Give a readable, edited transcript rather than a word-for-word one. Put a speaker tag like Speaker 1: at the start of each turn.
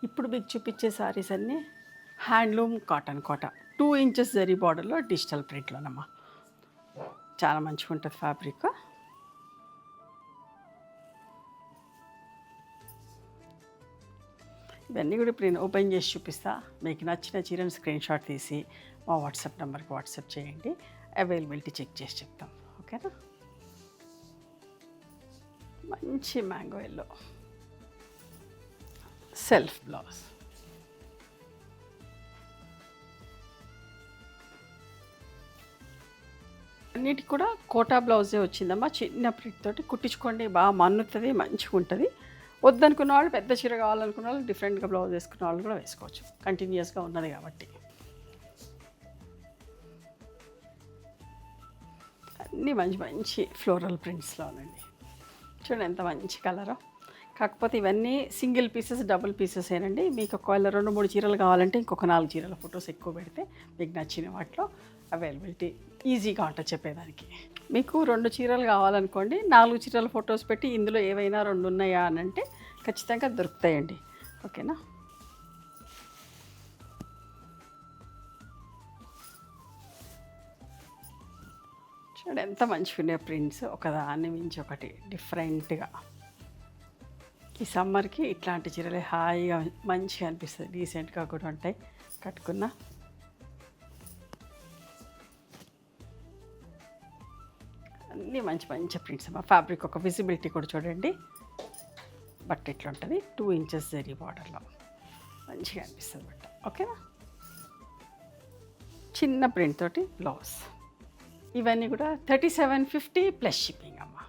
Speaker 1: ఇప్పుడు మీకు చూపించే సారీస్ అన్నీ హ్యాండ్లూమ్ కాటన్ కోట 2 ఇంచెస్ జరీ బార్డర్లో డిజిటల్ ప్రింట్లోనమ్మా. చాలా మంచిగా ఉంటుంది ఫ్యాబ్రిక్. ఇవన్నీ కూడా ఇప్పుడు నేను ఓపెన్ చేసి చూపిస్తా. మీకు నచ్చిన చీరను స్క్రీన్ షాట్ తీసి మా వాట్సాప్ నెంబర్కి వాట్సాప్ చేయండి. అవైలబిలిటీ చెక్ చేసి చెప్తాం. ఓకేనా. మంచి మ్యాంగో ఎల్లో సెల్ఫ్ బ్లౌజ్. అన్నిటికి కూడా కోటా బ్లౌజే వచ్చిందమ్మా. చిన్న ప్రింట్ తోటి కుట్టించుకోండి, బాగా మన్నుతుంది, మంచిగా ఉంటుంది. వద్దనుకున్న వాళ్ళు, పెద్ద చీర కావాలనుకున్న వాళ్ళు డిఫరెంట్గా బ్లౌజ్ వేసుకున్న వాళ్ళు కూడా వేసుకోవచ్చు. కంటిన్యూస్గా ఉన్నది కాబట్టి. అన్నీ మంచి మంచి ఫ్లోరల్ ప్రింట్స్లో ఉందండి. చూడండి ఎంత మంచి కలరో. కాకపోతే ఇవన్నీ సింగిల్ పీసెస్, డబుల్ పీసెస్ ఏనండి. మీకు ఒకవేళ 2-3 చీరలు కావాలంటే ఇంకొక 4 చీరల ఫొటోస్ ఎక్కువ పెడితే మీకు నచ్చిన వాటిలో అవైలబిలిటీ ఈజీగా ఉంటుంది చెప్పేదానికి. మీకు 2 చీరలు కావాలనుకోండి, 4 చీరల ఫొటోస్ పెట్టి ఇందులో ఏవైనా 2 ఉన్నాయా అని అంటే ఖచ్చితంగా దొరుకుతాయండి. ఓకేనా. చూడండి ఎంత మంచిగా ఉన్నాయి ప్రింట్స్, ఒకదాన్ని మించి ఒకటి డిఫరెంట్గా. ఈ సమ్మర్కి ఇట్లాంటి చీరలే హాయిగా మంచిగా అనిపిస్తుంది, డీసెంట్గా కూడా ఉంటాయి కట్టుకున్నా. అన్నీ మంచి మంచి ప్రింట్స్ అమ్మా. ఫ్యాబ్రిక్ ఒక విజిబిలిటీ కూడా చూడండి. బట్ట ఇట్లా ఉంటుంది, 2 ఇంచెస్ జరీ బార్డర్లో మంచిగా అనిపిస్తుంది బట్ట. ఓకేనా. చిన్న ప్రింట్ తోటి బ్లౌజ్. ఇవన్నీ కూడా 3750 ప్లస్ షిప్పింగ్ అమ్మా.